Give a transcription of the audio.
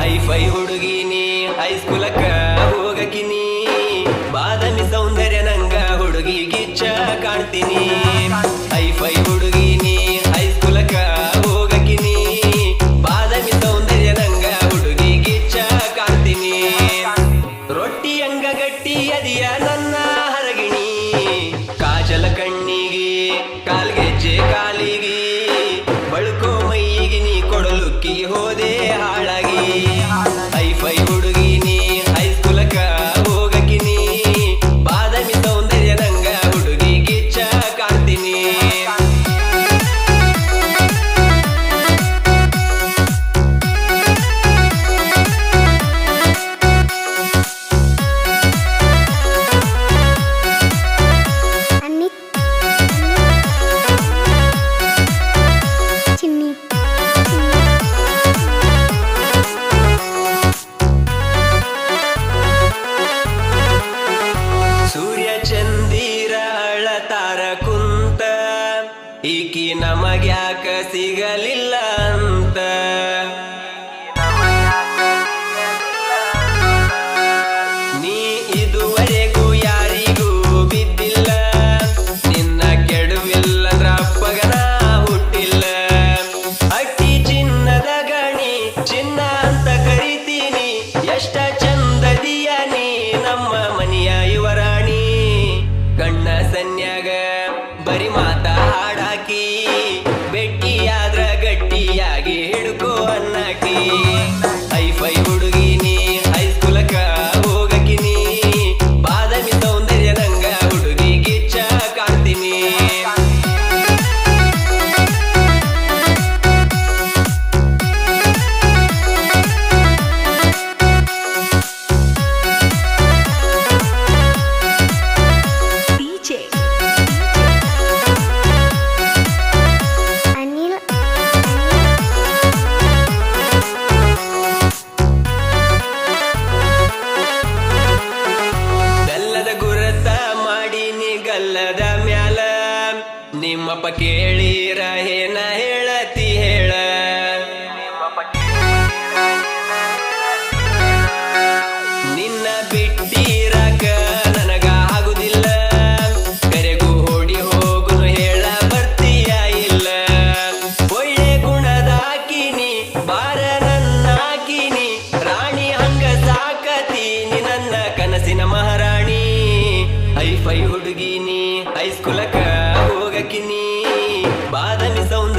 Hi fi ಹುಡುಗಿನಿ ಹೈಸ್ಕೂಲಕ್ಕ ಹೋಗಕಿನಿ ಬಾದಾಮಿ ಸೌಂದರ್ಯ ನಂಗ ಹುಡುಗಿ ಗಿಚ್ಚ ಕಾಣ್ತೀನಿ. Hi fi ಹುಡುಗಿನಿ ಹೈಸ್ಕೂಲಕ್ಕ ಹೋಗಕಿನಿ ಬಾದಾಮಿ ಸೌಂದರ್ಯ ನಂಗ ಹುಡುಗಿ ಗಿಚ್ಚ ಕಾಣ್ತೀನಿ. ರೊಟ್ಟಿ ಅಂಗ ಗಟ್ಟಿ ಅದಿಯ ನನ್ನ ಹರಗಿಣಿ ಕಾಜಲ ಕಣ್ಣಿಗೆ ಕಾಲ್ಗೆಜ್ಜೆ ಕಾಲಿಗೆ ಬಳ್ಕೋ ಮೈಗೆ ನೀ ಕೊಡಲುಕ್ಕಿ ಹೋದೆ ಹಾಳಾಗಿ. ಹೈಫೈ ಹುಡುಗಿನಿ ಹೈಸ್ಕೂಲಕ್ಕ ಹೋಗಕಿನಿ ಬಾದಾಮಿ ಸೌಂದರ್ಯ ನಂಗ ಹುಡುಗಿ ಗಿಚ್ಚ ಕಾಣ್ತೀನಿ. ಸೂರ್ಯ ಚಂದಿರ ಅಳತಾರ ಕುಂತ ಈಕಿ ನಮಗ್ಯಾಕ ಸಿಗಲಿಲ್ಲ ಅಂತ. ನೀ ಇದುವರೆಗೂ ಯಾರಿಗೂ ಬಿದ್ದಿಲ್ಲ ನಿನ್ನ ಕೆಡುವಿಲ್ಲಂದ್ರ ಅಪ್ಪಗನ ಹುಟ್ಟಿಲ್ಲ. ಅಟ್ಟಿ ಚಿನ್ನದ ಗಣಿ ಚಿನ್ನ ಅಂತ ಕರಿತೀನಿ ಎಷ್ಟ ಚಂದದಿಯ ನೀ ನಮ್ಮ ಮನೆಯ ಯುವರಾಣಿ. ಕಣ್ಣ ಸನ್ಯಾಗ ಬರಿ ಮಾತ ಹಾಡಾಕಿ ಬೆಟ್ಟಿಯಾದ್ರ ಗಟ್ಟಿಯಾಗಿ ಹಿಡ್ಕೋ ಅನ್ನಾಕಿ. ಹೈಫೈ ಹುಡುಗಿನಿ ಹೈಸ್ಕೂಲಕ್ಕ ಹೋಗಕಿನಿ ಬಾದಾಮಿ ಸೌಂದರ್ಯ ನಂಗ ಹುಡುಗಿ ಗಿಚ್ಚ ಕಾಣ್ತೀನಿ. ಗಲ್ಲದ ಗುರತ ಮಾಡೀನಿ ಗಲ್ಲದ ಮ್ಯಾಲ ನಿಮ್ಮಪ್ಪ ಕೇಳಿರ ಏನ ಹೇಳತಿ ಹೇಳ. ನಿನ್ನ ಬಿಟ್ಟಿರಕ ನನಗ ಆಗುದಿಲ್ಲ ಕರೆಗೂ ಓಡಿ ಹೋಗುನು ಹೇಳ ಬರ್ತೀಯ ಇಲ್ಲ. ಒಳ್ಳೆ ಗುಣದಾಕಿನಿ ಬಾರ ನನ್ನ ಹಾಕಿನಿ ರಾಣಿ ಹಂಗ ಸಾಕತೀನಿ ನನ್ನ ಕನಸಿನ ಮಹಾರಾಣಿ. ಹೈಫೈ ಹುಡುಗಿನಿ ಹೈಸ್ಕೂಲಕ್ಕ ಹೋಗಕಿನಿ ಬಾದಾಮಿ ಸೌಂದರ್ಯ